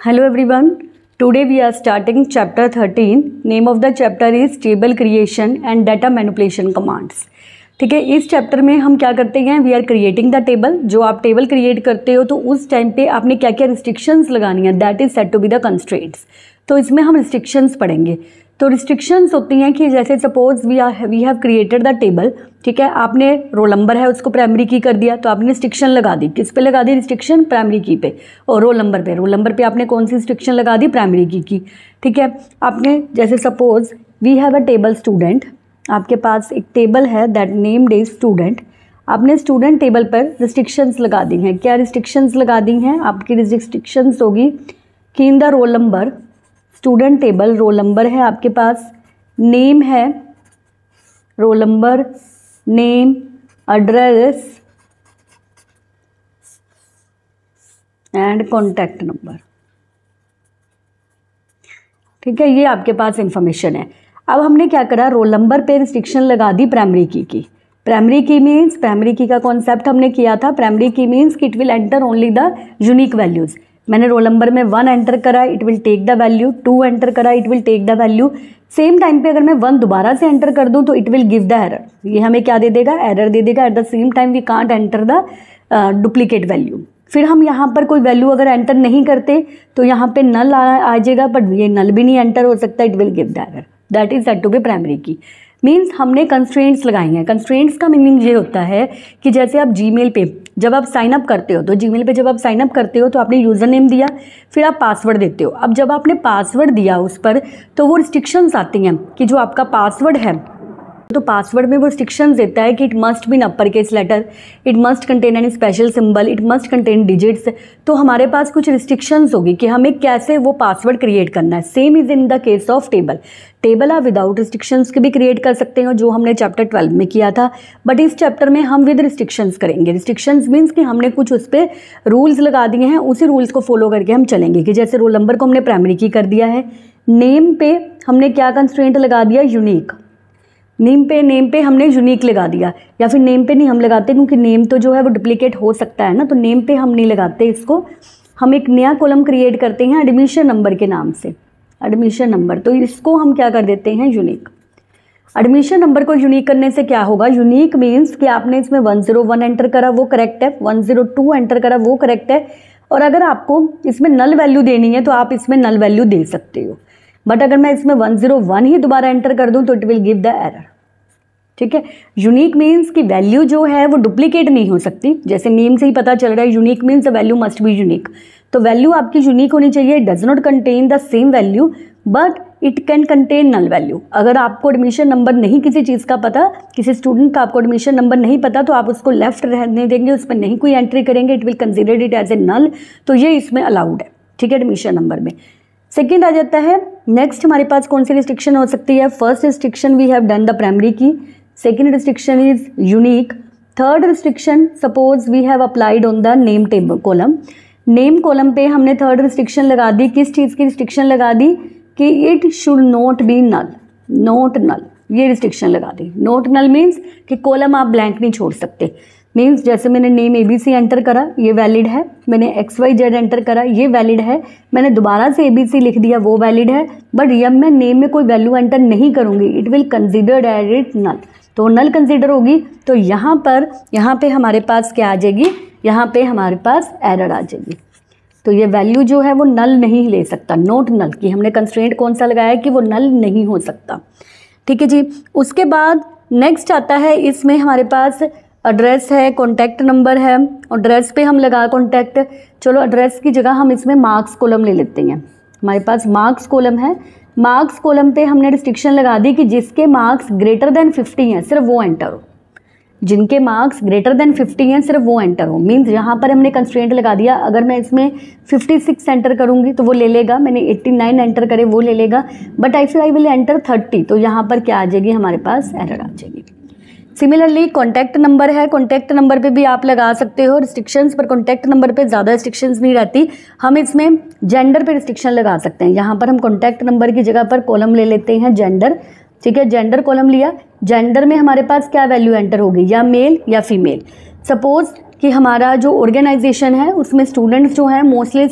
Hello everyone. Today we are starting chapter 13. Name of the chapter is table creation and data manipulation commands. ठीक है, इस chapter में हम क्या करते हैं, we are creating the table. जो आप टेबल क्रिएट करते हो तो उस टाइम पे आपने क्या क्या रिस्ट्रिक्शंस लगानी है, that is set to be the constraints. तो इसमें हम रिस्ट्रिक्शंस पढ़ेंगे. तो रिस्ट्रिक्शंस होती हैं कि जैसे suppose we have created the table. ठीक है, आपने रोल नंबर है उसको प्राइमरी की कर दिया तो आपने रिस्ट्रिक्शन लगा दी. किस पे लगा दी रिस्ट्रिक्शन? प्राइमरी की पे. और रोल नंबर पे आपने कौन सी रिस्ट्रिक्शन लगा दी? प्राइमरी की. ठीक है, आपने जैसे suppose we have a table student. आपके पास एक टेबल है दैट नेम्ड इज स्टूडेंट. आपने स्टूडेंट टेबल पर रिस्ट्रिक्शंस लगा दी हैं. क्या रिस्ट्रिक्शंस लगा दी हैं? आपकी रिस्ट्रिक्शंस होगी कि in the roll number, student table roll number है आपके पास, नेम है, roll number, name, address and contact number. ठीक है, ये आपके पास इंफॉर्मेशन है. अब हमने क्या करा, रोल नंबर पे रिस्ट्रिक्शन लगा the primary key. Primary key means, primary की का कॉन्सेप्ट हमने किया था. प्राइमरी की मीन्स कि it will enter only the unique values. मैंने रोल नंबर में 1 एंटर करा, it will take the value. 2 enter करा, it will take the value. Same time पे अगर मैं 1 दोबारा से एंटर कर दूं तो it will give the error. ये हमें क्या दे देगा? एरर दे देगा. At the same time we can't enter the duplicate value. फिर हम यहाँ पर कोई वैल्यू अगर एंटर नहीं करते तो यहाँ पे नल आ जाएगा, बट ये नल भी नहीं एंटर हो सकता. It will give the error. That is set to be primary key. Means हमने कंस्ट्रेंट्स लगाई हैं. कंस्ट्रेंट्स का मीनिंग ये होता है कि जैसे आप जीमेल पे जब आप साइन अप करते हो तो जीमेल पे जब आप साइन अप करते हो तो आपने यूज़र नेम दिया, फिर आप पासवर्ड देते हो. अब जब आपने पासवर्ड दिया उस पर तो वो रिस्ट्रिक्शंस आती हैं कि जो आपका पासवर्ड है तो पासवर्ड में वो रिस्ट्रिक्शंस देता है कि it must be in upper case letter, it must contain any special symbol, it must contain digits. तो हमारे पास कुछ रिस्ट्रिक्शंस होगी कि हमें कैसे वो पासवर्ड क्रिएट करना है. Same is in the case of table. Table आप विदाउट रिस्ट्रिक्शंस के भी क्रिएट कर सकते हो, जो हमने चैप्टर 12 में किया था. बट इस चैप्टर में हम विद रिस्ट्रिक्शंस करेंगे. रिस्ट्रिक्शंस मीन्स कि हमने कुछ उस पर रूल्स लगा दिए हैं, उसी रूल्स को फॉलो करके हम चलेंगे. कि जैसे रोल नंबर को हमने प्राइमरी की कर दिया है. नेम पे हमने क्या कंस्ट्रेंट लगा दिया? यूनिक. नेम पे हमने यूनिक लगा दिया, या फिर नेम पे नहीं हम लगाते क्योंकि नेम तो जो है वो डुप्लीकेट हो सकता है ना, तो नेम पे हम नहीं लगाते इसको. हम एक नया कॉलम क्रिएट करते हैं एडमिशन नंबर के नाम से, एडमिशन नंबर. तो इसको हम क्या कर देते हैं? यूनिक. एडमिशन नंबर को यूनिक करने से क्या होगा? यूनिक मीन्स कि आपने इसमें 101 एंटर करा वो करेक्ट है, 102 एंटर करा वो करेक्ट है. और अगर आपको इसमें नल वैल्यू देनी है तो आप इसमें नल वैल्यू दे सकते हो. बट अगर मैं इसमें 101 ही दोबारा एंटर कर दूं तो it will give the error. ठीक है, यूनिक मीन्स कि वैल्यू जो है वो डुप्लीकेट नहीं हो सकती. जैसे नेम से ही पता चल रहा है unique means the value must be unique. तो वैल्यू आपकी यूनिक होनी चाहिए. It does not contain the same value but it can contain null value. अगर आपको एडमिशन नंबर नहीं किसी चीज़ का पता, किसी स्टूडेंट का आपको एडमिशन नंबर नहीं पता, तो आप उसको लेफ्ट रहने देंगे, उस पर नहीं कोई एंट्री करेंगे. It will consider it as a null. तो ये इसमें अलाउड है. ठीक है, एडमिशन नंबर में. सेकेंड आ जाता है नेक्स्ट हमारे पास कौन सी रिस्ट्रिक्शन हो सकती है. First restriction we have done the primary key. Second restriction is unique. Third restriction suppose we have applied on the name table column. Name column पे हमने थर्ड रिस्ट्रिक्शन लगा दी. किस चीज़ की रिस्ट्रिक्शन लगा दी? कि it should not be null, not null. ये restriction लगा दी. नॉट नल मीन्स कि कॉलम आप ब्लैंक नहीं छोड़ सकते. मीन्स जैसे मैंने नेम ABC एंटर करा, ये वैलिड है. मैंने XYZ एंटर करा, ये वैलिड है. मैंने दोबारा से ABC लिख दिया, वो वैलिड है. बट जब मैं नेम में कोई वैल्यू एंटर नहीं करूँगी it will considered as it null. तो नल कंसिडर होगी. तो यहाँ पे हमारे पास क्या आ जाएगी? यहाँ पे हमारे पास एरर आ जाएगी. तो ये वैल्यू जो है वो नल नहीं ले सकता. नॉट नल की हमने कंस्ट्रेंट कौन सा लगाया कि वो नल नहीं हो सकता. ठीक है जी. उसके बाद नेक्स्ट आता है, इसमें हमारे पास एड्रेस है, कॉन्टैक्ट नंबर है. एड्रेस पे हम लगा कॉन्टैक्ट. चलो एड्रेस की जगह हम इसमें मार्क्स कॉलम ले लेते हैं. हमारे पास मार्क्स कॉलम है. मार्क्स कॉलम पे हमने रिस्ट्रिक्शन लगा दी कि जिसके मार्क्स ग्रेटर देन 50 हैं सिर्फ वो एंटर हो. जिनके मार्क्स ग्रेटर देन 50 हैं सिर्फ वो एंटर हो. मीन्स यहाँ पर हमने कंस्ट्रेंट लगा दिया. अगर मैं इसमें 56 एंटर करूँगी तो वो ले लेगा. मैंने 89 एंटर करे वो ले लेगा. बट आई विल एंटर 30 तो यहाँ पर क्या आ जाएगी? हमारे पास एरर आ जाएगी. सिमिलरली कॉन्टैक्ट नंबर है. कॉन्टैक्ट नंबर पे भी आप लगा सकते हो रिस्ट्रिक्शंस, पर कॉन्टैक्ट नंबर पे ज़्यादा रिस्ट्रिक्शंस नहीं रहती. हम इसमें जेंडर पे रिस्ट्रिक्शन लगा सकते हैं. यहाँ पर हम कॉन्टैक्ट नंबर की जगह पर कॉलम ले लेते हैं जेंडर. ठीक है, जेंडर कॉलम लिया. जेंडर में हमारे पास क्या वैल्यू एंटर होगी? या मेल या फीमेल. सपोज कि हमारा जो ऑर्गेनाइजेशन है उसमें स्टूडेंट्स जो हैं मोस्टली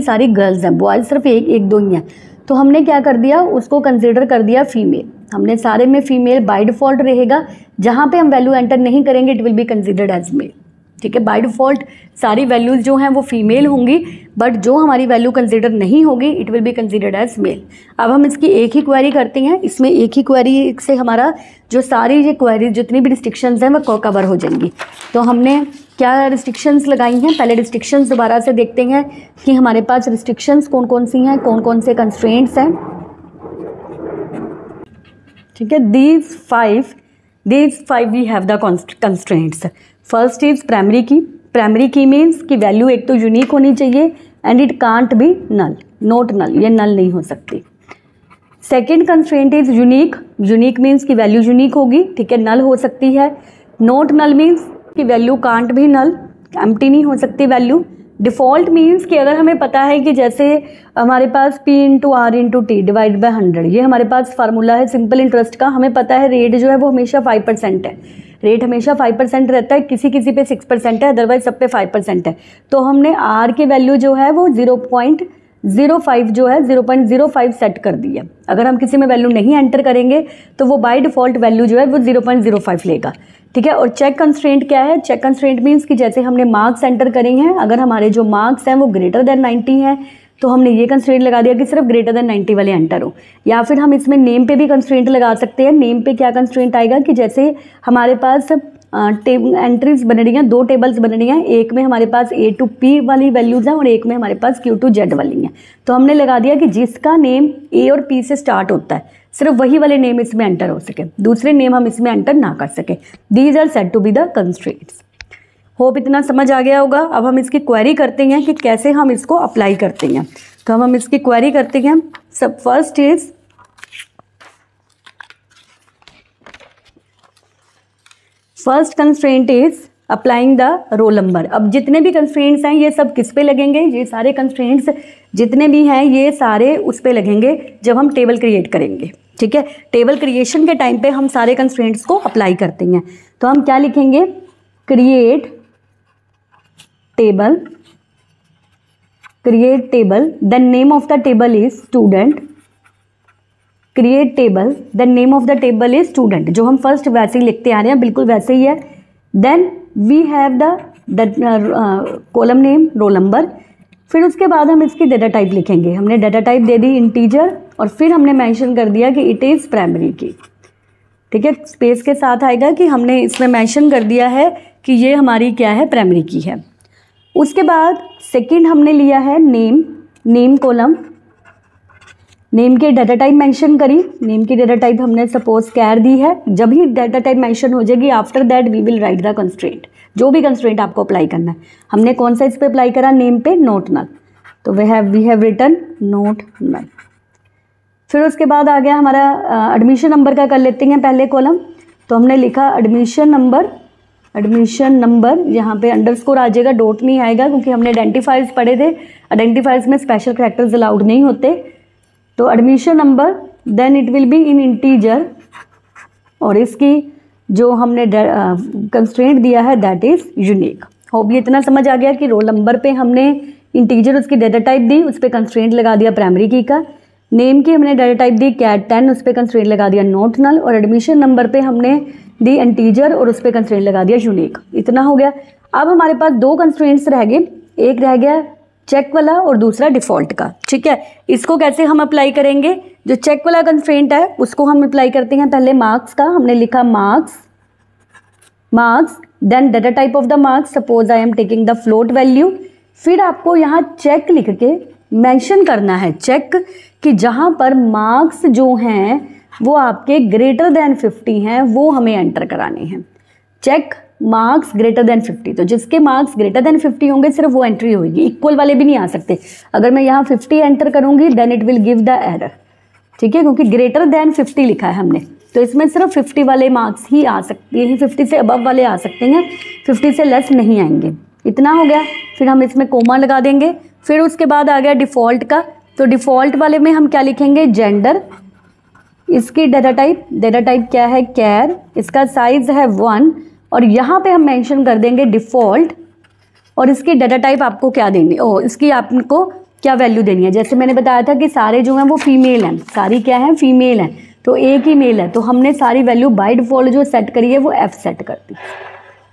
सारी गर्ल्स हैं, बॉयज़ सिर्फ एक दो ही हैं। तो हमने क्या कर दिया, उसको कंसिडर कर दिया फीमेल। हमने सारे में फीमेल बाय डिफ़ॉल्ट रहेगा, जहाँ पे हम वैल्यू एंटर नहीं करेंगे it will be considered as male. ठीक है, बाय डिफ़ॉल्ट सारी वैल्यूज़ जो हैं वो फीमेल होंगी, बट जो हमारी वैल्यू कंसिडर नहीं होगी it will be considered as male. अब हम इसकी एक ही क्वेरी करते हैं, इसमें एक ही क्वेरी से हमारा जो सारी ये क्वेरी जितनी भी रिस्ट्रिक्शंस हैं वो कवर हो जाएंगी। तो हमने क्या रिस्ट्रिक्शंस लगाई हैं, पहले रिस्ट्रिक्शंस दोबारा से देखते हैं कि हमारे पास रिस्ट्रिक्शंस कौन कौन सी हैं, कौन कौन से कंस्ट्रेंट्स हैं। ठीक है, these five we have the constraints. First is primary key. Primary key means कि वैल्यू एक तो यूनिक होनी चाहिए and it can't be null, not null, ये नल नहीं हो सकती। Second constraint is unique. Unique means कि वैल्यू यूनिक होगी, ठीक है, नल हो सकती है। नोट नल मीन्स कि value can't be null, empty नहीं हो सकती वैल्यू। डिफ़ॉल्ट मीन्स कि अगर हमें पता है कि जैसे हमारे पास P into R into T divide by 100, ये हमारे पास फार्मूला है सिंपल इंटरेस्ट का। हमें पता है रेट जो है वो हमेशा 5% है, रेट हमेशा 5% रहता है, किसी किसी पे 6% है, अदरवाइज सब पे 5% है। तो हमने R की वैल्यू जो है वो 0.05 जो है 0.05 सेट कर दी है। अगर हम किसी में वैल्यू नहीं एंटर करेंगे तो वो बाय डिफ़ॉल्ट वैल्यू जो है वो 0.05 लेगा। ठीक है, और चेक कंस्ट्रेंट क्या है? चेक कंस्ट्रेंट मीन्स कि जैसे हमने मार्क्स एंटर करे हैं, अगर हमारे जो मार्क्स हैं वो ग्रेटर देन 90 हैं तो हमने ये कंस्ट्रेंट लगा दिया कि सिर्फ ग्रेटर देन 90 वाले एंटर हो। या फिर हम इसमें नेम पे भी कंस्ट्रेंट लगा सकते हैं। नेम पे क्या कंस्ट्रेंट आएगा कि जैसे हमारे पास एंट्रीज बन रही हैं, दो टेबल्स बन रही हैं, एक में हमारे पास A to P वाली वैल्यूज़ हैं और एक में हमारे पास Q to Z वाली हैं। तो हमने लगा दिया कि जिसका नेम A और P से स्टार्ट होता है सिर्फ वही वाले नेम इसमें एंटर हो सके, दूसरे नेम हम इसमें एंटर ना कर सके। These are said to be the constraints. Hope इतना समझ आ गया होगा। अब हम इसकी क्वेरी करते हैं कि कैसे हम इसको अप्लाई करते हैं। तो हम इसकी क्वेरी करते हैं। सब first is first constraint is applying the roll number. अब जितने भी कंस्ट्रेंट्स हैं ये सब किस पे लगेंगे? ये सारे कंस्ट्रेंट्स जितने भी हैं ये सारे उस पे लगेंगे जब हम टेबल क्रिएट करेंगे। ठीक है, टेबल क्रिएशन के टाइम पे हम सारे कंस्ट्रेंट्स को अप्लाई करते हैं। तो हम क्या लिखेंगे? Create table, create table, the name of the table is student. Create table, the name of the table is student, जो हम फर्स्ट वैसे ही लिखते आ रहे हैं बिल्कुल वैसे ही है। Then we have the column name roll number. फिर उसके बाद हम इसकी डेटा टाइप लिखेंगे। हमने डेटा टाइप दे दी इंटीजर और फिर हमने मेंशन कर दिया कि इट इज़ प्राइमरी की। ठीक है, स्पेस के साथ आएगा कि हमने इसमें मेंशन कर दिया है कि ये हमारी क्या है, प्राइमरी की है। उसके बाद सेकंड हमने लिया है नेम, नेम कॉलम, नेम की डाटा टाइप मेंशन करी। नेम की डाटा टाइप हमने सपोज कैर दी है। जब ही डाटा टाइप मेंशन हो जाएगी after that we will write the constraint, जो भी कंस्ट्रेंट आपको अप्लाई करना है। हमने कौन सा इस पे अप्लाई करा? नेम पे, नोट नल। तो वी हैव रिटन नोट नल। फिर उसके बाद आ गया हमारा एडमिशन नंबर का कर लेते हैं पहले कॉलम। तो हमने लिखा एडमिशन नंबर, एडमिशन नंबर, यहाँ पे अंडरस्कोर आ जाएगा, डॉट नहीं आएगा क्योंकि हमने आइडेंटिफायर्स पढ़े थे। आइडेंटिफायर्स में स्पेशल कैरेक्टर्स अलाउड नहीं होते। तो admission number, then it will be in integer और इसकी जो हमने कंस्ट्रेंट दिया है दैट इज़ यूनिक। होप ये इतना समझ आ गया कि रोल नंबर पे हमने इंटीजर उसकी डाटा टाइप दी, उस पर कंस्ट्रेंट लगा दिया प्राइमरी की का। नेम की हमने डाटा टाइप दी कैट 10, उस पर कंस्ट्रेंट लगा दिया नोट नल। और एडमिशन नंबर पे हमने दी इंटीजर और उस पर कंस्ट्रेंट लगा दिया यूनिक। इतना हो गया। अब हमारे पास दो कंस्ट्रेंट्स रह गए, एक रह गया चेक वाला और दूसरा डिफ़ॉल्ट का। ठीक है, इसको कैसे हम अप्लाई करेंगे? जो चेक वाला कंस्ट्रेंट है उसको हम अप्लाई करते हैं पहले मार्क्स का। हमने लिखा marks, marks, then data type of the marks, suppose I am taking the float value. फिर आपको यहाँ चेक लिख के मेंशन करना है, चेक, कि जहाँ पर मार्क्स जो हैं वो आपके ग्रेटर देन 50 हैं वो हमें एंटर कराने हैं। चेक मार्क्स ग्रेटर देन 50, तो जिसके मार्क्स ग्रेटर देन 50 होंगे सिर्फ वो एंट्री होगी, इक्वल वाले भी नहीं आ सकते। अगर मैं यहाँ 50 एंटर करूँगी then it will give the error. ठीक है, क्योंकि ग्रेटर देन 50 लिखा है हमने, तो इसमें सिर्फ 50 वाले मार्क्स ही आ सकते हैं, 50 से अबव वाले आ सकते हैं, 50 से लेस नहीं आएंगे। इतना हो गया। फिर हम इसमें कोमा लगा देंगे। फिर उसके बाद आ गया डिफ़ॉल्ट का। तो डिफ़ॉल्ट वाले में हम क्या लिखेंगे? जेंडर, इसकी डाटा टाइप क्या है? कैर, इसका साइज है 1 और यहाँ पे हम मेंशन कर देंगे डिफ़ॉल्ट, और इसकी डाटा टाइप आपको क्या देनी, इसकी आपको क्या वैल्यू देनी है। जैसे मैंने बताया था कि सारे जो हैं वो फीमेल हैं, सारी क्या हैं, फीमेल हैं, तो एक ही मेल है, तो हमने सारी वैल्यू बाय डिफ़ॉल्ट जो सेट करी है वो F सेट कर दी,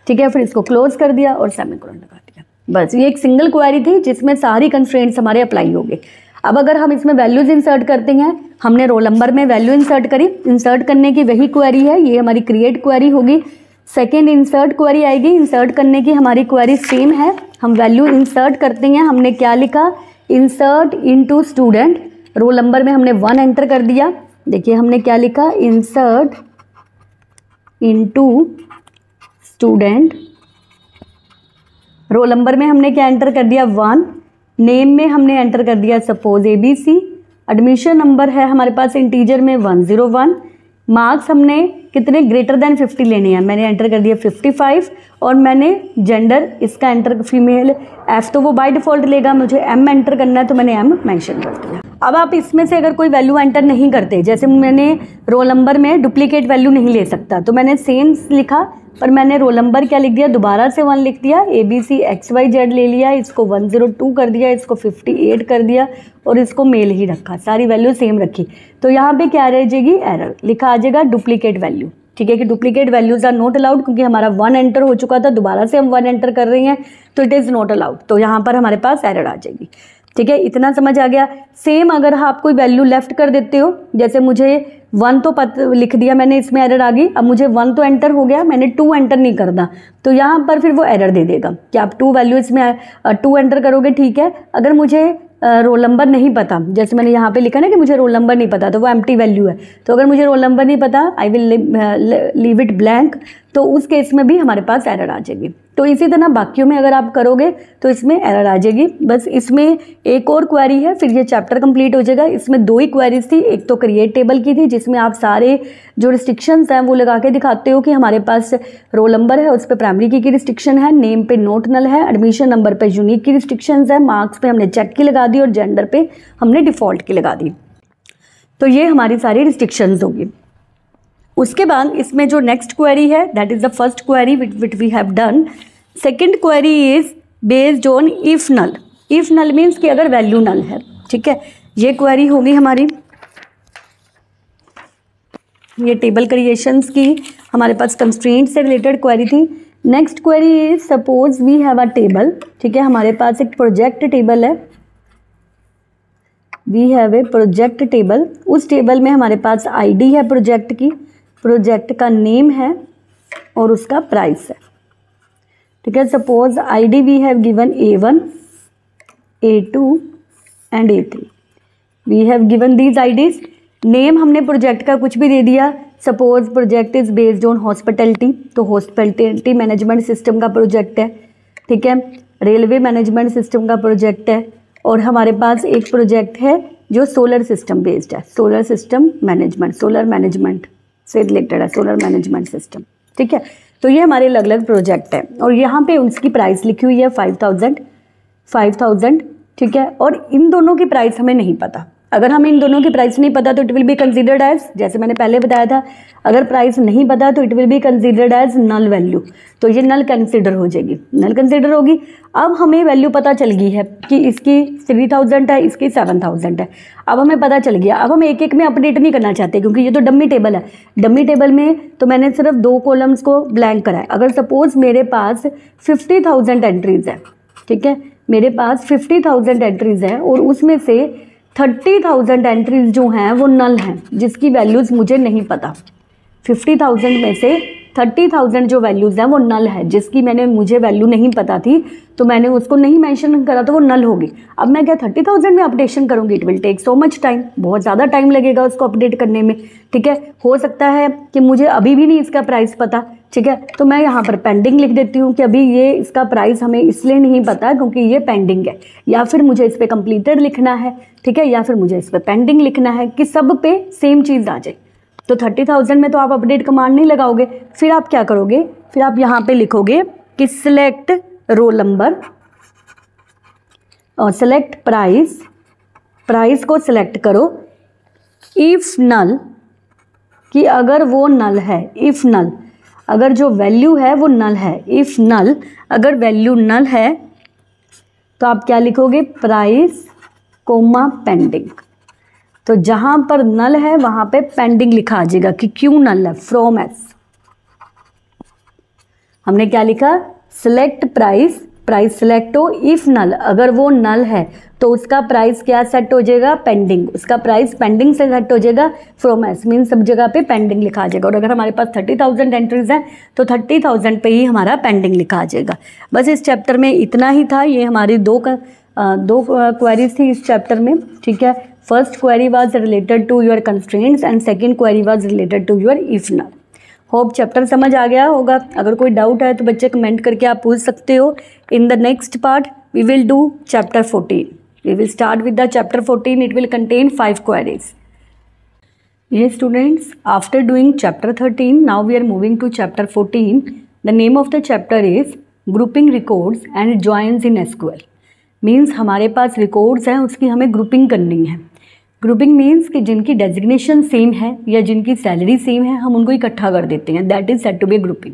ठीक है। फिर इसको क्लोज कर दिया और सेमीकोलन लगा दिया। बस ये एक सिंगल क्वेरी थी जिसमें सारी कंस्ट्रेंट्स हमारे अप्लाई हो गए। अब अगर हम इसमें वैल्यूज इंसर्ट करते हैं, हमने रोल नंबर में वैल्यू इंसर्ट करी, इंसर्ट करने की वही क्वेरी है, ये हमारी क्रिएट क्वेरी होगी। सेकेंड इंसर्ट क्वेरी आएगी, इंसर्ट करने की हमारी क्वेरी सेम है, हम वैल्यू इंसर्ट करते हैं। हमने क्या लिखा, insert into student, role number में हमने 1 एंटर कर दिया। देखिए हमने क्या लिखा, insert into student, role number में हमने क्या एंटर कर दिया 1, नेम में हमने एंटर कर दिया सपोज ABC, एडमिशन नंबर है हमारे पास इंटीजर में 101, मार्क्स हमने कितने ग्रेटर देन 50 लेने हैं, मैंने एंटर कर दिया 55, और मैंने जेंडर इसका एंटर फीमेल, F तो वो बाय डिफ़ॉल्ट लेगा, मुझे M एंटर करना है तो मैंने M मेंशन कर दिया। अब आप इसमें से अगर कोई वैल्यू एंटर नहीं करते, जैसे मैंने रोल नंबर में डुप्लीकेट वैल्यू नहीं ले सकता, तो मैंने सेम लिखा, पर मैंने रोल नंबर क्या लिख दिया, दोबारा से 1 लिख दिया, ABC XYZ ले लिया, इसको 102 कर दिया, इसको 58 कर दिया, और इसको मेल ही रखा, सारी वैल्यू सेम रखी। तो यहाँ पे क्या रह जाएगी, एरर लिखा आ जाएगा डुप्लीकेट वैल्यू, ठीक है, कि duplicate values are not allowed, क्योंकि हमारा 1 एंटर हो चुका था, दोबारा से हम 1 एंटर कर रहे हैं, तो इट इज़ नॉट अलाउड, तो यहाँ पर हमारे पास एरर आ जाएगी, ठीक है। इतना समझ आ गया। सेम अगर आप कोई वैल्यू लेफ्ट कर देते हो, जैसे मुझे 1 तो लिख दिया मैंने, इसमें एरर आ गई, अब मुझे 1 तो एंटर हो गया, मैंने 2 एंटर नहीं करना, तो यहाँ पर फिर वो एरर दे देगा कि आप 2 वैल्यू इसमें 2 एंटर करोगे, ठीक है। अगर मुझे रोल नंबर नहीं पता, जैसे मैंने यहाँ पे लिखा ना कि मुझे रोल नंबर नहीं पता, तो वो एम्प्टी वैल्यू है, तो अगर मुझे रोल नंबर नहीं पता, I will leave it blank, तो उस केस में भी हमारे पास एरर आ जाएगी। तो इसी तरह बाकियों में अगर आप करोगे तो इसमें एरर आ जाएगी। बस इसमें एक और क्वेरी है, फिर ये चैप्टर कंप्लीट हो जाएगा। इसमें 2 ही क्वेरीज थी, एक तो क्रिएट टेबल की थी, जिसमें आप सारे जो रिस्ट्रिक्शंस हैं वो लगा के दिखाते हो कि हमारे पास रोल नंबर है, उस पर प्राइमरी की रिस्ट्रिक्शन है, नेम पे नोट नल है, एडमिशन नंबर पे यूनिक की रिस्ट्रिक्शंस है, मार्क्स पे हमने चेक की लगा दी, और जेंडर पे हमने डिफ़ॉल्ट की लगा दी। तो ये हमारी सारी रिस्ट्रिक्शंस होगी। उसके बाद इसमें जो नेक्स्ट क्वेरी है, that is the first query which we have done. Second query is based on if null. If null means कि अगर वैल्यू नल है, ठीक है, ये क्वेरी होगी हमारी। ये टेबल क्रिएशंस की हमारे पास कंस्ट्रेंट से रिलेटेड क्वेरी थी। Next query is suppose we have a table, ठीक है, हमारे पास एक प्रोजेक्ट टेबल है, we have a project table. उस टेबल में हमारे पास आईडी है प्रोजेक्ट की, प्रोजेक्ट का नेम है और उसका प्राइस है, ठीक है। Suppose ID we have given A1, A2 and A3, we have given these IDs. Name हमने प्रोजेक्ट का कुछ भी दे दिया, suppose project is based on hospitality, तो हॉस्पिटैलिटी मैनेजमेंट सिस्टम का प्रोजेक्ट है, ठीक है, रेलवे मैनेजमेंट सिस्टम का प्रोजेक्ट है, और हमारे पास एक प्रोजेक्ट है जो सोलर सिस्टम बेस्ड है, solar system management, solar management से रिलेटेड है, सोलर मैनेजमेंट सिस्टम, ठीक है। तो ये हमारे अलग अलग प्रोजेक्ट है, और यहाँ पे उसकी प्राइस लिखी हुई है 5000, ठीक है। और इन दोनों की प्राइस हमें नहीं पता। अगर हमें इन दोनों की प्राइस नहीं पता तो it will be considered as, जैसे मैंने पहले बताया था, अगर प्राइस नहीं पता तो it will be considered as null value, तो ये नल कंसीडर हो जाएगी, नल कंसीडर होगी। अब हमें वैल्यू पता चल गई है कि इसकी 3000 है, इसकी 7000 है, अब हमें पता चल गया। अब हम एक एक में अपडेट नहीं करना चाहते, क्योंकि ये तो डमी टेबल है, डमी टेबल में तो मैंने सिर्फ 2 कॉलम्स को ब्लैंक करा है। अगर सपोज मेरे पास 50,000 एंट्रीज है, ठीक है, मेरे पास 50,000 एंट्रीज है, और उसमें से 30,000 एंट्रीज जो हैं वो नल हैं, जिसकी वैल्यूज़ मुझे नहीं पता। 50,000 में से 30,000 जो वैल्यूज़ हैं वो नल है, जिसकी मुझे वैल्यू नहीं पता थी, तो मैंने उसको नहीं मेंशन करा, तो वो नल होगी। अब मैं क्या 30,000 में अपडेशन करूँगी, it will take so much time, बहुत ज़्यादा टाइम लगेगा उसको अपडेट करने में, ठीक है। हो सकता है कि मुझे अभी भी नहीं इसका प्राइस पता, ठीक है, तो मैं यहाँ पर पेंडिंग लिख देती हूँ कि अभी ये इसका प्राइस हमें इसलिए नहीं पता क्योंकि ये पेंडिंग है, या फिर मुझे इस पर कंप्लीटेड लिखना है, ठीक है, या फिर मुझे इस पर पेंडिंग लिखना है, कि सब पे सेम चीज़ आ जाए। तो 30,000 में तो आप अपडेट कमांड नहीं लगाओगे, फिर आप क्या करोगे, फिर आप यहाँ पे लिखोगे कि सिलेक्ट रोल नंबर और सिलेक्ट प्राइस, प्राइस को सिलेक्ट करो इफ़ नल, कि अगर वो नल है, इफ़ नल, अगर जो वैल्यू है वो नल है, इफ़ नल, अगर वैल्यू नल है तो आप क्या लिखोगे, प्राइस कोमा पेंडिंग। तो जहाँ पर नल है वहाँ पे पेंडिंग लिखा आ जाएगा कि क्यों नल है, फ्रॉम एस। हमने क्या लिखा, सिलेक्ट प्राइस, प्राइस सिलेक्ट हो, इफ नल, अगर वो नल है तो उसका प्राइस क्या सेट हो जाएगा, पेंडिंग, उसका प्राइस पेंडिंग से सेट हो जाएगा, फ्रॉम एस मीन सब जगह पे पेंडिंग लिखा आ जाएगा। और अगर हमारे पास 30,000 एंट्रीज हैं तो 30,000 पे ही हमारा पेंडिंग लिखा आ जाएगा। बस इस चैप्टर में इतना ही था, ये हमारी दो क्वेरीज थी इस चैप्टर में, ठीक है। First query was related to your constraints and second query was related to your if null. Hope chapter समझ आ गया होगा। अगर कोई डाउट है तो बच्चे कमेंट करके आप पूछ सकते हो। In the next part we will do chapter 14। We will start with the chapter 14. It will contain 5 queries. Yes students, after doing chapter 13, now we are moving to chapter 14. The name of the chapter is grouping records and joins in SQL. Means हमारे पास records हैं, उसकी हमें grouping करनी है। Grouping means कि जिनकी designation same है या जिनकी सैलरी सेम है हम उनको इकट्ठा कर देते हैं, that is said to be grouping.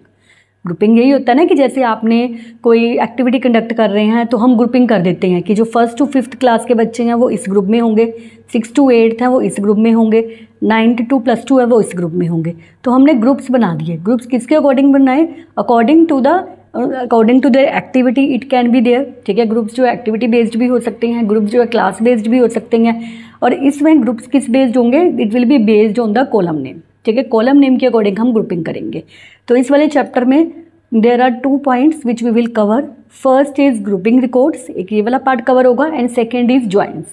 Grouping यही होता है ना कि जैसे आपने कोई एक्टिविटी कंडक्ट कर रहे हैं तो हम ग्रुपिंग कर देते हैं कि जो 1st to 5th क्लास के बच्चे हैं वो इस ग्रुप में होंगे, 6th to 8th हैं वो इस ग्रुप में होंगे, 9th to +2 है वो इस ग्रुप में होंगे। तो हमने ग्रुप्स बना दिए। ग्रुप्स किसके अकॉर्डिंग बनाए, according to the activity it can be there, ठीक है। ग्रुप्स जो है एक्टिविटी बेस्ड भी हो सकते हैं, ग्रुप्स जो है क्लास बेस्ड भी हो सकते हैं। और इसमें ग्रुप्स किस बेस्ड होंगे, it will be based on the column name, ठीक है। कॉलम नेम के अकॉर्डिंग हम ग्रुपिंग करेंगे। तो इस वाले चैप्टर में there are 2 points which we will cover. First is grouping records, एक ये वाला पार्ट कवर होगा, and second is joins.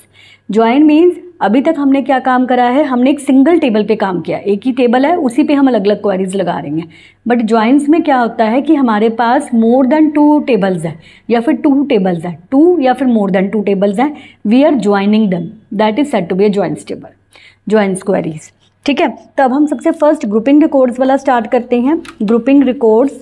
Join means अभी तक हमने क्या काम करा है, हमने एक सिंगल टेबल पे काम किया, एक ही टेबल है उसी पे हम अलग अलग क्वेरीज लगा रहे हैं। बट ज्वाइंस में क्या होता है कि हमारे पास मोर देन 2 टेबल्स है या फिर 2 टेबल्स हैं, 2 या फिर मोर देन 2 टेबल्स हैं, we are joining them, that is said to be a joins table, joins queries, ठीक है। तो अब हम सबसे फर्स्ट ग्रुपिंग रिकॉर्ड्स वाला स्टार्ट करते हैं। ग्रुपिंग रिकॉर्ड्स,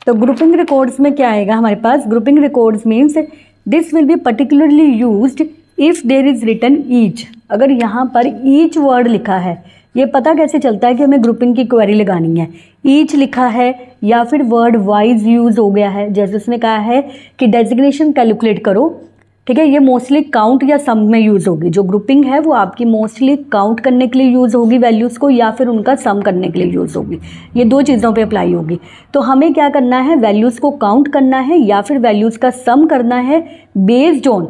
तो ग्रुपिंग रिकॉर्ड्स में क्या आएगा हमारे पास, grouping records means this will be particularly used if there is written each. अगर यहाँ पर ईच वर्ड लिखा है, ये पता कैसे चलता है कि हमें ग्रुपिंग की क्वेरी लगानी है, ईच लिखा है या फिर वर्ड वाइज यूज़ हो गया है। जैसे उसने कहा है कि डेजिग्नेशन कैलकुलेट करो, ठीक है, ये मोस्टली काउंट या सम में यूज़ होगी। जो ग्रुपिंग है वो आपकी मोस्टली काउंट करने के लिए यूज़ होगी वैल्यूज़ को, या फिर उनका सम करने के लिए यूज़ होगी। ये 2 चीज़ों पे अप्लाई होगी। तो हमें क्या करना है, वैल्यूज़ को काउंट करना है या फिर वैल्यूज़ का सम करना है based on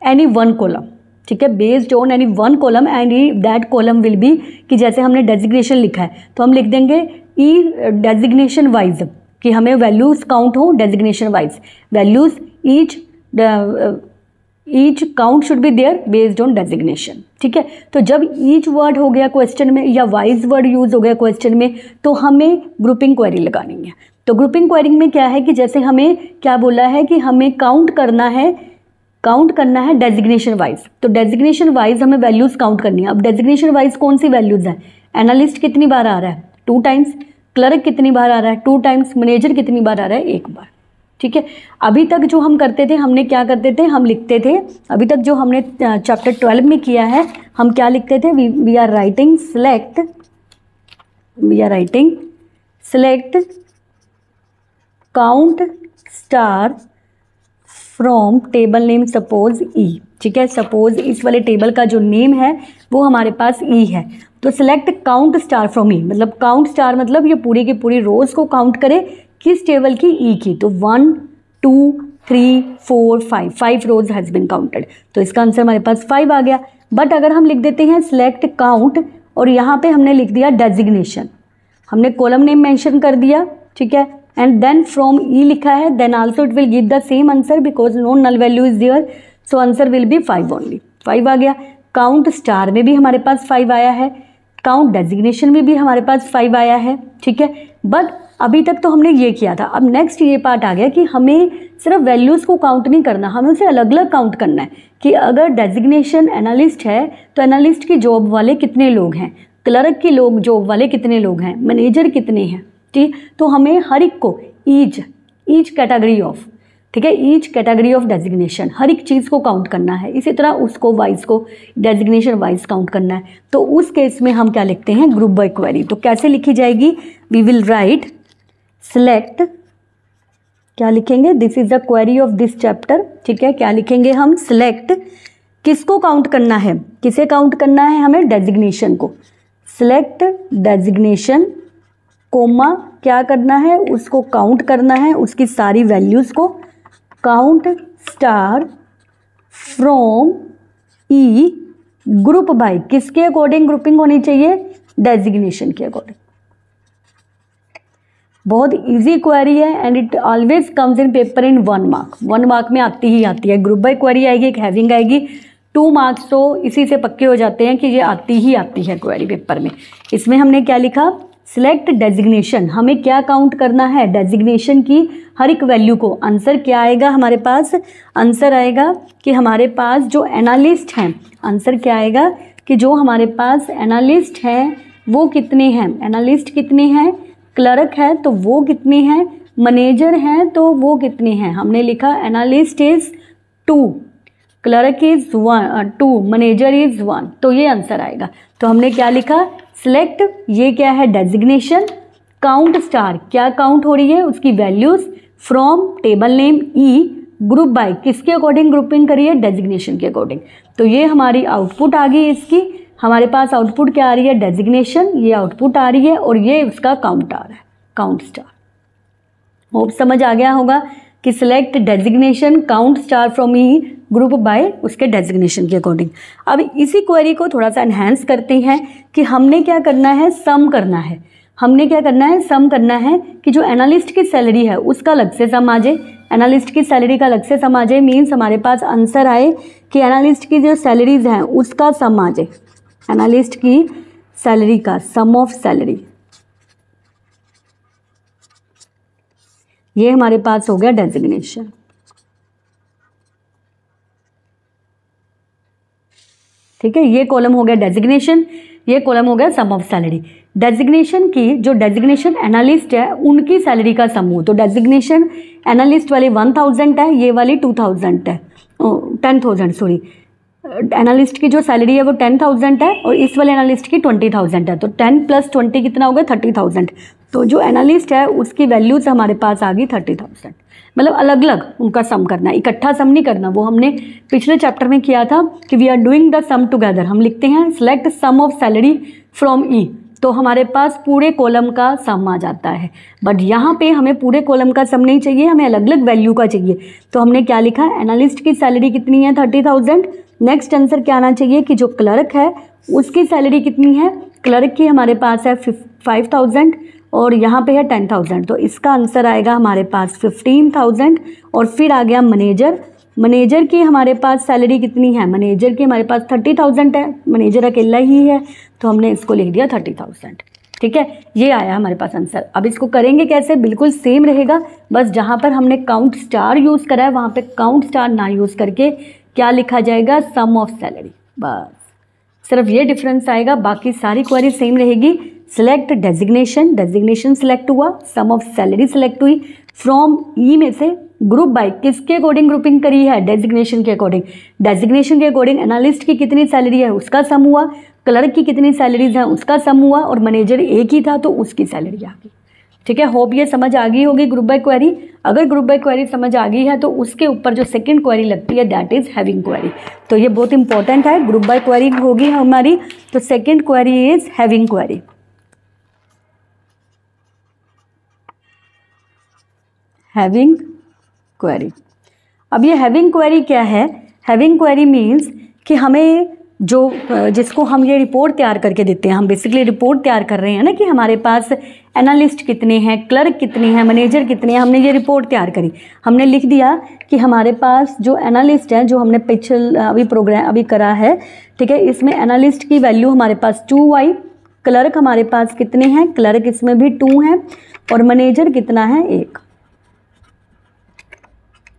any one column, ठीक है, based on any one column, and that column will be कि जैसे हमने डेजिग्नेशन लिखा है तो हम लिख देंगे ई डेजिग्नेशन वाइज, कि हमें वैल्यूज़ काउंट हो designation wise, values each count should be there based on designation, ठीक है। तो जब ईच वर्ड हो गया क्वेश्चन में या वाइज वर्ड यूज हो गया क्वेश्चन में तो हमें ग्रुपिंग क्वेरी लगानी है। तो ग्रुपिंग क्वेरी में क्या है कि जैसे हमें क्या बोला है कि हमें काउंट करना है डेजिग्नेशन वाइज। तो डेजिग्नेशन वाइज हमें वैल्यूज़ काउंट करनी है। अब डेजिग्नेशन वाइज कौन सी वैल्यूज़ हैं, एनालिस्ट कितनी बार आ रहा है 2 times, क्लर्क कितनी बार आ रहा है 2 times, मैनेजर कितनी बार आ रहा है 1 बार, ठीक है। अभी तक जो हम करते थे, हमने क्या करते थे, हम लिखते थे, अभी तक जो हमने चैप्टर 12 में किया है हम क्या लिखते थे, we are writing select count star from table name suppose E, ठीक है। सपोज इस वाले टेबल का जो नेम है वो हमारे पास ई है, तो सिलेक्ट काउंट स्टार फ्रॉम ई, मतलब काउंट स्टार मतलब ये पूरी की पूरी रोज को काउंट करे किस टेबल की, ई की। तो 1 2 3 4 5 रोज हैज़ बिन काउंटेड, तो इसका आंसर हमारे पास 5 आ गया। बट अगर हम लिख देते हैं सिलेक्ट काउंट और यहाँ पे हमने लिख दिया डेजिग्नेशन, हमने कॉलम नेम मेंशन कर दिया, ठीक है, एंड देन फ्रॉम ई लिखा है, then also it will give the same answer because no null value is there, so answer will be 5 only, 5 आ गया। काउंट स्टार में भी हमारे पास 5 आया है, काउंट डेजिग्नेशन में भी हमारे पास 5 आया है, ठीक है। बट अभी तक तो हमने ये किया था। अब नेक्स्ट ये पार्ट आ गया कि हमें सिर्फ वैल्यूज़ को काउंट नहीं करना, हमें उसे अलग अलग काउंट करना है कि अगर डेजिग्नेशन एनालिस्ट है तो एनालिस्ट की जॉब वाले कितने लोग हैं, क्लर्क की जॉब वाले कितने लोग हैं, मैनेजर कितने हैं, ठीक। तो हमें हर एक को ईच कैटेगरी ऑफ, ठीक है, ईच कैटेगरी ऑफ डेजिग्नेशन, हर एक चीज़ को काउंट करना है। इसी तरह उसको वाइज को डेजिग्नेशन वाइज काउंट करना है। तो उस केस में हम क्या लिखते हैं, ग्रुप बाय क्वेरी। तो कैसे लिखी जाएगी, वी विल राइट सिलेक्ट, क्या लिखेंगे, this is the query of this chapter, ठीक है, क्या लिखेंगे हम, सिलेक्ट, किसको काउंट करना है, किसे काउंट करना है हमें, डेजिग्नेशन को, सिलेक्ट डेजिग्नेशन, कोमा, क्या करना है, उसको काउंट करना है, उसकी सारी वैल्यूज को, count star from E, group by, किसके अकॉर्डिंग ग्रुपिंग होनी चाहिए, डेजिग्नेशन के अकॉर्डिंग। बहुत इजी क्वेरी है and it always comes in paper in 1 mark, 1 mark में आती ही आती है। ग्रुप बाय क्वेरी आएगी, एक हैविंग आएगी, 2 मार्क्स तो इसी से पक्के हो जाते हैं कि ये आती ही आती है क्वेरी पेपर में। इसमें हमने क्या लिखा, सिलेक्ट डेजिग्नेशन, हमें क्या काउंट करना है, डेजिग्नेशन की हर एक वैल्यू को। आंसर क्या आएगा हमारे पास, आंसर आएगा कि हमारे पास जो एनालिस्ट हैं, आंसर क्या आएगा कि जो हमारे पास एनालिस्ट हैं वो कितने हैं, एनालिस्ट कितने हैं, क्लर्क है तो वो कितने हैं, मैनेजर हैं तो वो कितने हैं। हमने लिखा analyst is 2, clerk is 2, manager is 1, तो ये आंसर आएगा। तो हमने क्या लिखा, सिलेक्ट, ये क्या है, डेजिग्नेशन, काउंट स्टार, क्या काउंट हो रही है, उसकी values, from table name E, group by, किसके अकॉर्डिंग ग्रुपिंग करिए, डेजिग्नेशन के अकॉर्डिंग। तो ये हमारी आउटपुट आ गई इसकी, हमारे पास आउटपुट क्या आ रही है, डेजिग्नेशन, ये आउटपुट आ रही है और ये उसका काउंट आ रहा है, काउंट स्टार। होप समझ आ गया होगा कि select designation, count star from E, group by, उसके डेजिग्नेशन के अकॉर्डिंग। अब इसी क्वेरी को थोड़ा सा एनहेंस करते हैं कि हमने क्या करना है, सम करना है। हमने क्या करना है, सम करना है कि जो एनालिस्ट की सैलरी है उसका अलग से सम आ जाए, एनालिस्ट की सैलरी का अलग से सम आ जाए, मीन्स हमारे पास आंसर आए कि एनालिस्ट की जो सैलरीज हैं उसका सम आ जाए, एनालिस्ट की सैलरी का सम ऑफ सैलरी, ये हमारे पास हो गया डेजिग्नेशन। ठीक है, ये कॉलम हो गया डेजिग्नेशन, ये कॉलम हो गया सम ऑफ सैलरी। डेजिग्नेशन की जो डेजिग्नेशन एनालिस्ट है उनकी सैलरी का सम हो, तो डेजिग्नेशन एनालिस्ट वाली 1000 है, ये वाली 2000 है, 10,000 सॉरी, एनालिस्ट की जो सैलरी है वो 10,000 है और इस वाले एनालिस्ट की 20,000 है, तो 10 + 20 कितना हो गया, 30,000। तो जो एनालिस्ट है उसकी वैल्यूज हमारे पास आ गई 30,000। मतलब अलग अलग उनका सम करना है, इकट्ठा सम नहीं करना। वो हमने पिछले चैप्टर में किया था कि we are doing the sum together. हम लिखते हैं select sum of salary from E, तो हमारे पास पूरे कॉलम का सम आ जाता है। बट यहाँ पे हमें पूरे कॉलम का सम नहीं चाहिए, हमें अलग अलग वैल्यू का चाहिए। तो हमने क्या लिखा, एनालिस्ट की सैलरी कितनी है, 30,000। नेक्स्ट आंसर क्या आना चाहिए कि जो क्लर्क है उसकी सैलरी कितनी है, क्लर्क की हमारे पास है 5,000 और यहाँ पे है 10,000, तो इसका आंसर आएगा हमारे पास 15,000। और फिर आ गया मैनेजर, मैनेजर की हमारे पास सैलरी कितनी है, मैनेजर की हमारे पास 30,000 है, मैनेजर अकेला ही है तो हमने इसको लिख दिया 30,000। ठीक है, ये आया हमारे पास आंसर। अब इसको करेंगे कैसे, बिल्कुल सेम रहेगा, बस जहाँ पर हमने काउंट स्टार यूज़ करा है वहाँ पे काउंट स्टार ना यूज़ करके क्या लिखा जाएगा, सम ऑफ सैलरी। बस सिर्फ ये डिफरेंस आएगा, बाकी सारी क्वेरी सेम रहेगी। सिलेक्ट डेजिग्नेशन, डेजिग्नेशन सिलेक्ट हुआ, सम ऑफ सैलरी सिलेक्ट हुई, फ्रॉम ई में से ग्रुप बाय, किसके अकॉर्डिंग ग्रुपिंग करी है, डेजिग्नेशन के अकॉर्डिंग। डेजिग्नेशन के अकॉर्डिंग एनालिस्ट की कितनी सैलरी है उसका सम हुआ, क्लर्क की कितनी सैलरीज हैं उसका सम हुआ और मैनेजर एक ही था तो उसकी सैलरी आ गई। ठीक है, होप ये समझ आ गई होगी ग्रुप बाय क्वेरी। अगर ग्रुप बाय क्वेरी समझ आ गई है तो उसके ऊपर जो सेकंड क्वेरी लगती है दैट इज हैविंग क्वेरी, तो ये बहुत इंपॉर्टेंट है। ग्रुप बाय क्वेरी होगी हमारी, तो second query is having query. Having query, अब ये हैविंग क्वेरी क्या है, हैविंग क्वेरी मीन्स कि हमें जो जिसको हम ये रिपोर्ट तैयार करके देते हैं, हम बेसिकली रिपोर्ट तैयार कर रहे हैं ना कि हमारे पास एनालिस्ट कितने हैं, क्लर्क कितने हैं, मैनेजर कितने हैं, हमने ये रिपोर्ट तैयार करी। हमने लिख दिया कि हमारे पास जो एनालिस्ट है, जो हमने अभी प्रोग्राम अभी करा है, ठीक है, इसमें एनालिस्ट की वैल्यू हमारे पास 2y, क्लर्क हमारे पास कितने हैं, क्लर्क इसमें भी 2 हैं और मैनेजर कितना है, 1।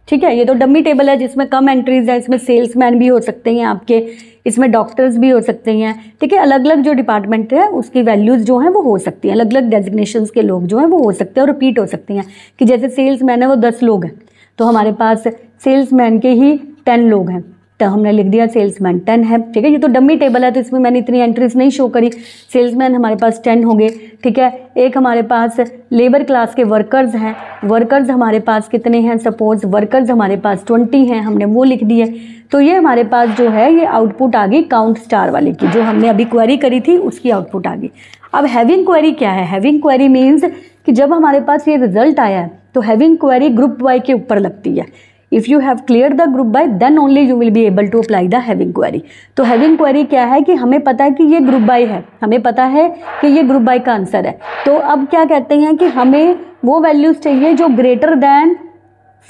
ठीक है, ये तो डमी टेबल है जिसमें कम एंट्रीज है, इसमें सेल्समैन भी हो सकते हैं आपके, इसमें डॉक्टर्स भी हो सकते हैं। ठीक है, अलग अलग जो डिपार्टमेंट है उसकी वैल्यूज़ जो हैं वो हो सकती हैं, अलग अलग डेजिग्नेशंस के लोग जो हैं वो हो सकते हैं और रिपीट हो सकती हैं। कि जैसे सेल्समैन है वो 10 लोग हैं तो हमारे पास सेल्समैन के ही 10 लोग हैं, तो हमने लिख दिया सेल्समैन 10 है, ठीक है। ये तो डमी टेबल है तो इसमें मैंने इतनी एंट्रीज नहीं शो करी। सेल्समैन हमारे पास 10 हो गए, ठीक है। एक हमारे पास लेबर क्लास के वर्कर्स हैं, वर्कर्स हमारे पास कितने हैं, सपोज वर्कर्स हमारे पास 20 हैं, हमने वो लिख दिए। तो ये हमारे पास जो है ये आउटपुट आ गई काउंट स्टार वाले की, जो हमने अभी क्वेरी करी थी उसकी आउटपुट आ गई। अब हैविंग क्वेरी क्या है? हैविंग क्वेरी मीन्स कि जब हमारे पास ये रिजल्ट आया है तो हैविंग क्वेरी ग्रुप बाय के ऊपर लगती है। If you have clear the group by then only you will be able to apply the having query. तो हैविंग क्वेरी क्या है कि हमें पता है कि ये ग्रुप बाय है, हमें पता है कि ये ग्रुप बाय का आंसर है। तो अब क्या कहते हैं कि हमें वो वैल्यूज़ चाहिए जो ग्रेटर दैन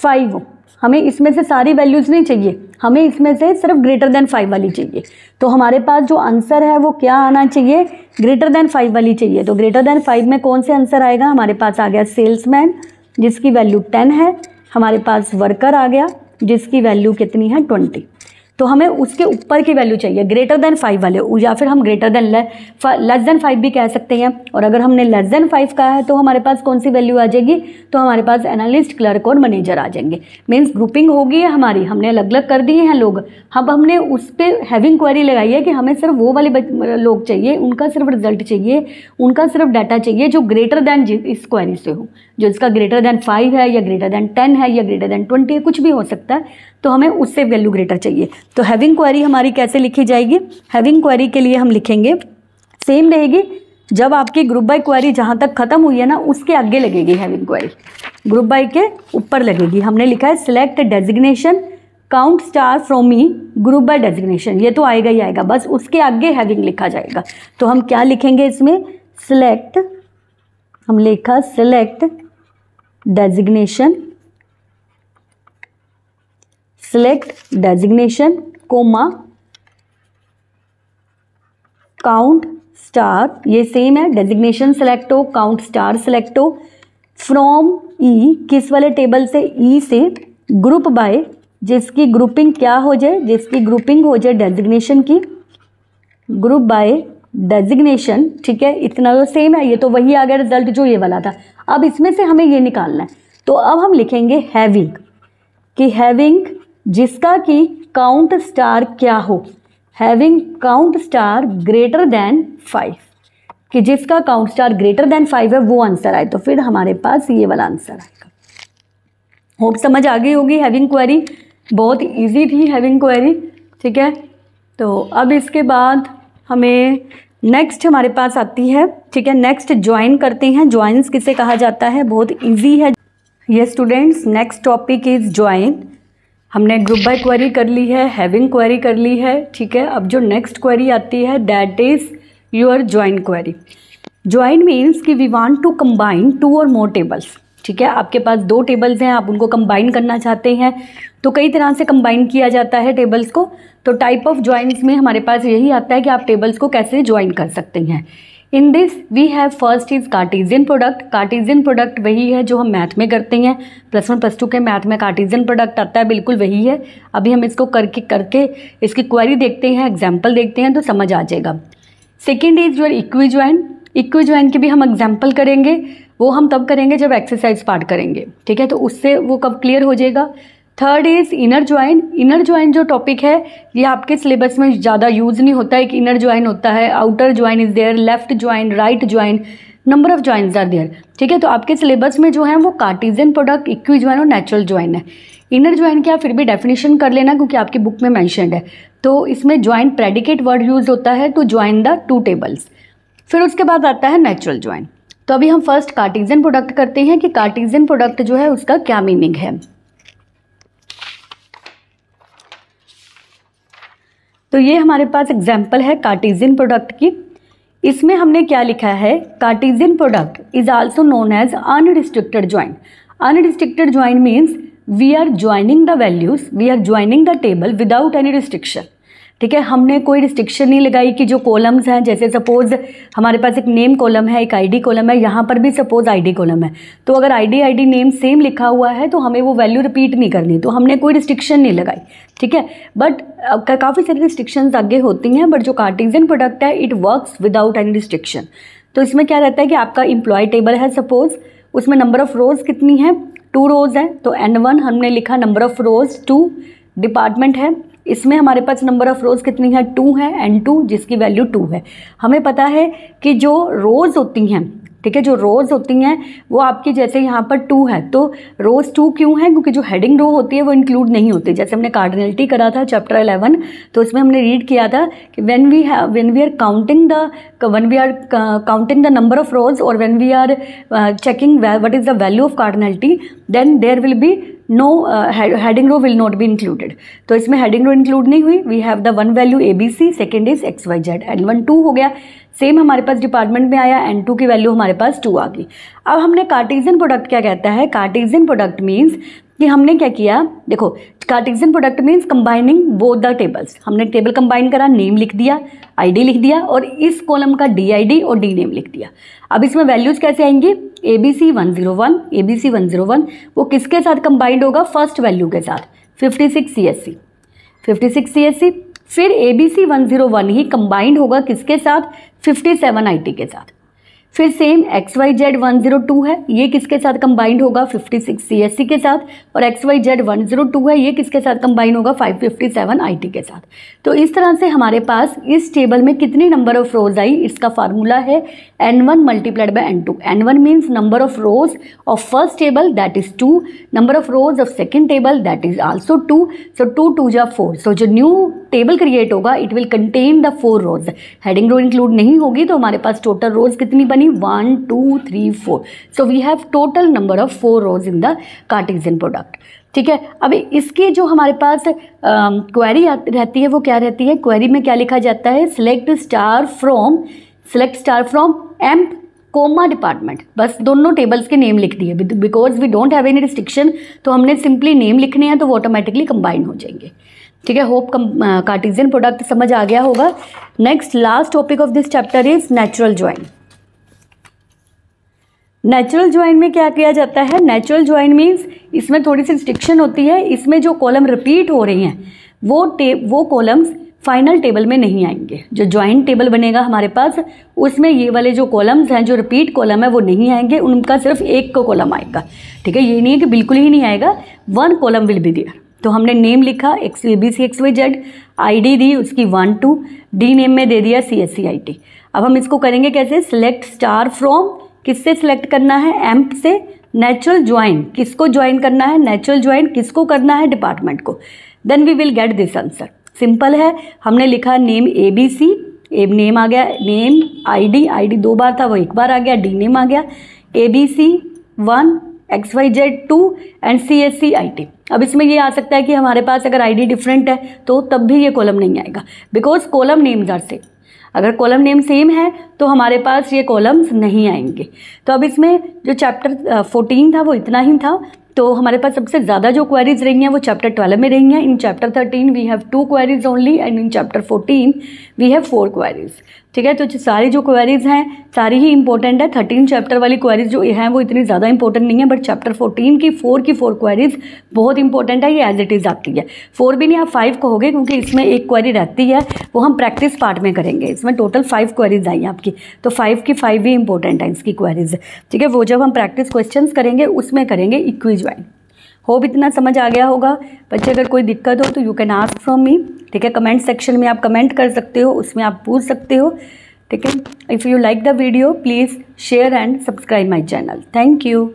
5 हो। हमें इसमें से सारी वैल्यूज़ नहीं चाहिए, हमें इसमें से सिर्फ ग्रेटर दैन 5 वाली चाहिए। तो हमारे पास जो आंसर है वो क्या आना चाहिए? ग्रेटर दैन 5 वाली चाहिए। तो ग्रेटर दैन 5 में कौन से आंसर आएगा? हमारे पास आ गया सेल्समैन जिसकी वैल्यू 10 है, हमारे पास वर्कर आ गया जिसकी वैल्यू कितनी है 20। तो हमें उसके ऊपर की वैल्यू चाहिए ग्रेटर दैन 5 वाले, या फिर हम ग्रेटर दैन लेस दैन 5 भी कह सकते हैं। और अगर हमने लेस दैन 5 कहा है तो हमारे पास कौन सी वैल्यू आ जाएगी? तो हमारे पास एनालिस्ट, क्लर्क और मैनेजर आ जाएंगे। मीन्स ग्रुपिंग होगी है हमारी, हमने अलग अलग कर दिए हैं लोग। अब हमने उस पर हैविंग क्वेरी लगाई है कि हमें सिर्फ वो वाले लोग चाहिए, उनका सिर्फ रिजल्ट चाहिए, उनका सिर्फ डाटा चाहिए जो ग्रेटर दैन इस क्वेरी से हो, जो इसका ग्रेटर दैन 5 है या ग्रेटर दैन 10 है या ग्रेटर दैन 20 है, कुछ भी हो सकता है। तो हमें उससे वैल्यू ग्रेटर चाहिए। तो हैविंग क्वेरी हमारी कैसे लिखी जाएगी? हैविंग क्वेरी के लिए हम लिखेंगे सेम रहेगी, जब आपकी ग्रुप बाय क्वेरी जहाँ तक खत्म हुई है ना उसके आगे लगेगी हैविंग क्वेरी, ग्रुप बाय के ऊपर लगेगी। हमने लिखा है select designation count star from E group by designation, ये तो आएगा ही आएगा, बस उसके आगे हैविंग लिखा जाएगा। तो हम क्या लिखेंगे इसमें? सिलेक्ट, हम लिखा select designation, select designation comma count star, ये सेम है, डेजिग्नेशन सेलेक्ट हो, काउंट स्टार सेलेक्ट हो, फ्रॉम ई, किस वाले टेबल से? ई से, ग्रुप बाय, जिसकी ग्रुपिंग क्या हो जाए? जिसकी ग्रुपिंग हो जाए डेजिग्नेशन की, ग्रुप बाय डेजिग्नेशन, ठीक है। इतना तो सेम है, ये तो वही आ गया रिजल्ट जो ये वाला था। अब इसमें से हमें ये निकालना है, तो अब हम लिखेंगे हैविंग, कि हैविंग जिसका कि काउंट स्टार क्या हो, having count star greater than 5, कि जिसका काउंट स्टार ग्रेटर दैन 5 है वो आंसर आए। तो फिर हमारे पास ये वाला आंसर आएगा। होप समझ आ गई होगी हैविंग क्वेरी, बहुत इजी थी हैविंग क्वेरी, ठीक है। तो अब इसके बाद हमें नेक्स्ट हमारे पास आती है, ठीक है, नेक्स्ट ज्वाइन करते हैं। ज्वाइंस किसे कहा जाता है? बहुत इजी है। ये students next topic is join. हमने ग्रुप बाय क्वेरी कर ली है, हैविंग क्वेरी कर ली है, ठीक है। अब जो नेक्स्ट क्वेरी आती है that is your join query. Join means कि वी वांट टू कंबाइन 2 और मोर टेबल्स, ठीक है। आपके पास 2 टेबल्स हैं, आप उनको कंबाइन करना चाहते हैं, तो कई तरह से कंबाइन किया जाता है टेबल्स को। तो टाइप ऑफ ज्वाइंस में हमारे पास यही आता है कि आप टेबल्स को कैसे ज्वाइन कर सकते हैं। In this we have first is Cartesian product. Cartesian product वही है जो हम मैथ में करते हैं, +1 +2 के मैथ में कार्टेशियन प्रोडक्ट आता है, बिल्कुल वही है। अभी हम इसको करके इसकी क्वेरी देखते हैं, एग्जाम्पल देखते हैं तो समझ आ जाएगा। Second is your equi join. Equi join के भी हम एग्जाम्पल करेंगे, वो हम तब करेंगे जब एक्सरसाइज पार्ट करेंगे, ठीक है, तो उससे वो कब क्लियर हो जाएगा। Third is inner join. Inner join जो टॉपिक है ये आपके सिलेबस में ज़्यादा यूज़ नहीं होता है। एक इनर ज्वाइन होता है, outer join is there, left join, right join, number of joins are there, ठीक है। तो आपके सिलेबस में जो है वो कार्टेशियन प्रोडक्ट, इक्वी ज्वाइन और नेचुरल ज्वाइन है। इनर ज्वाइन की आप फिर भी डेफिनेशन कर लेना क्योंकि आपकी बुक में मैंशनड है। तो इसमें ज्वाइन प्रेडिकेट वर्ड यूज होता है टू ज्वाइन द 2 टेबल्स। फिर उसके बाद आता है नेचुरल ज्वाइन। तो अभी हम फर्स्ट कार्टेशियन प्रोडक्ट करते हैं कि कार्टेशियन प्रोडक्ट जो है उसका क्या मीनिंग है। तो ये हमारे पास एग्जाम्पल है कार्टेशियन प्रोडक्ट की। इसमें हमने क्या लिखा है? Cartesian product is also known as unrestricted join. Unrestricted join means we are joining the values, we are joining the table without any restriction, ठीक है। हमने कोई रिस्ट्रिक्शन नहीं लगाई कि जो कॉलम्स हैं, जैसे सपोज हमारे पास एक नेम कॉलम है, एक आईडी कॉलम है, यहाँ पर भी सपोज आईडी कॉलम है, तो अगर आईडी नेम सेम लिखा हुआ है तो हमें वो वैल्यू रिपीट नहीं करनी, तो हमने कोई रिस्ट्रिक्शन नहीं लगाई, ठीक है। बट काफ़ी सारी रिस्ट्रिक्शंस आगे होती हैं, बट जो कार्टेशियन प्रोडक्ट है it works without any restriction. तो इसमें क्या रहता है कि आपका एम्प्लॉय टेबल है सपोज, उसमें नंबर ऑफ रोज कितनी है? 2 रोज है, तो N1 हमने लिखा नंबर ऑफ रोज 2, डिपार्टमेंट है इसमें हमारे पास नंबर ऑफ रोज़ कितनी है 2 है, N2 जिसकी वैल्यू 2 है। हमें पता है कि जो रोज़ होती हैं, ठीक है, जो रोज़ होती हैं वो आपकी जैसे यहाँ पर 2 है, तो रोज़ 2 क्यों है? क्योंकि जो हेडिंग रो होती है वो इंक्लूड नहीं होती। जैसे हमने कार्डिनलिटी करा था चैप्टर 11, तो उसमें हमने रीड किया था कि when we are counting the number of rows और when we are checking what is the value of cardinality, then there will be no heading row will not be included. तो इसमें heading row include नहीं हुई। We have the one value ABC, second is XYZ, N1 2 हो गया। Same हमारे पास department में आया, N2 की वैल्यू हमारे पास 2 आ गई। अब हमने कार्टेशियन प्रोडक्ट क्या कहता है? कार्टेशियन प्रोडक्ट मीन्स कि हमने क्या किया, देखो Cartesian product means combining both the tables. हमने टेबल कंबाइन करा, नेम लिख दिया, ID लिख दिया और इस कॉलम का DID और D नेम लिख दिया। अब इसमें वैल्यूज कैसे आएंगी? ABC 101, ABC 101 वो किसके साथ कंबाइंड होगा? फर्स्ट वैल्यू के साथ 56 CSC, 56 CSC। फिर ABC 101 ही कंबाइंड होगा किसके साथ? 57 IT के साथ। फिर सेम XYZ 102 है, ये किसके साथ कंबाइंड होगा? 56 CSC के साथ। और XYZ 102 है, ये किसके साथ कंबाइंड होगा? 557 IT के साथ। तो इस तरह से हमारे पास इस टेबल में कितनी नंबर ऑफ रोज आई, इसका फार्मूला है N1 multiplied by N2। N1 means number of rows of first table that is 2, number of rows of second table that is also 2, so 2 2 जा 4। सो जो न्यू टेबल क्रिएट होगा it will contain the 4 rows. Heading row include नहीं होगी तो हमारे पास total रोज कितनी बनी? 1 2 3 4। So we have total number of 4 rows in the Cartesian product. ठीक है, अब इसकी जो हमारे पास क्वेरी रहती है वो क्या रहती है? क्वेरी में क्या लिखा जाता है? Select star from emp comma department. बस दोनों टेबल्स के नेम लिख दिए, because we don't have any restriction, तो हमने सिंपली नेम लिखने हैं तो वो ऑटोमेटिकली कंबाइन हो जाएंगे। ठीक है, होप कार्टेशियन प्रोडक्ट समझ आ गया होगा। Next last topic of this chapter is natural join. Natural join में क्या किया जाता है? नेचुरल ज्वाइन मीन्स इसमें थोड़ी सी रिस्ट्रिक्शन होती है। इसमें जो कॉलम रिपीट हो रही हैं वो कॉलम्स फाइनल टेबल में नहीं आएंगे। जो ज्वाइन टेबल बनेगा हमारे पास उसमें ये वाले जो कॉलम्स हैं, जो रिपीट कॉलम है वो नहीं आएंगे, उनका सिर्फ एक को कॉलम आएगा। ठीक है, ये नहीं है कि बिल्कुल ही नहीं आएगा, 1 कॉलम विल बी देयर। तो हमने नेम लिखा ABC XYZ, ID दी उसकी 1 2, D नेम में दे दिया CSC IT। अब हम इसको करेंगे कैसे? सिलेक्ट स्टार फ्रॉम, किससे सिलेक्ट करना है? एम्प से। नेचुरल ज्वाइन, किसको ज्वाइन करना है? नेचुरल ज्वाइन किसको करना है? डिपार्टमेंट को। Then we will get this answer. Simple है, हमने लिखा नेम ABC, नेम आ गया, नेम ID 2 बार था वो 1 बार आ गया, D नेम आ गया, ABC 1, XYZ 2 and CSC IT। अब इसमें ये आ सकता है कि हमारे पास अगर ID डिफरेंट है तो तब भी ये कॉलम नहीं आएगा, because column names are same. अगर कॉलम नेम सेम है तो हमारे पास ये कॉलम्स नहीं आएंगे। तो अब इसमें जो चैप्टर 14 था वो इतना ही था। तो हमारे पास सबसे ज़्यादा जो क्वेरीज रही हैं वो चैप्टर 12 में रही हैं। In chapter 13 we have 2 queries only and in chapter 14 we have 4 queries. ठीक है, तो सारी जो क्वेरीज हैं सारी ही इंपॉर्टेंट है। 13 चैप्टर वाली क्वेरीज जो हैं वो इतनी ज़्यादा इंपॉर्टेंट नहीं है, बट चैप्टर 14 की 4 क्वेरीज बहुत इंपॉर्टेंट है। ये एज इट इज़ आती है, 4 भी नहीं आप 5 कहोगे क्योंकि इसमें एक क्वेरी रहती है, वो हम प्रैक्टिस पार्ट में करेंगे। इसमें टोटल 5 क्वेरीज आई हैं आपकी, तो 5 की 5 भी इंपॉर्टेंट है इसकी क्वेरीज। ठीक है, वो जब हम प्रैक्टिस क्वेश्चन करेंगे उसमें करेंगे इक्वी ज्वाइन। होप इतना समझ आ गया होगा। बच्चे अगर कोई दिक्कत हो तो you can ask from me. ठीक है, कमेंट सेक्शन में आप कमेंट कर सकते हो, उसमें आप पूछ सकते हो। ठीक है, if you like the video please share and subscribe my channel. Thank you.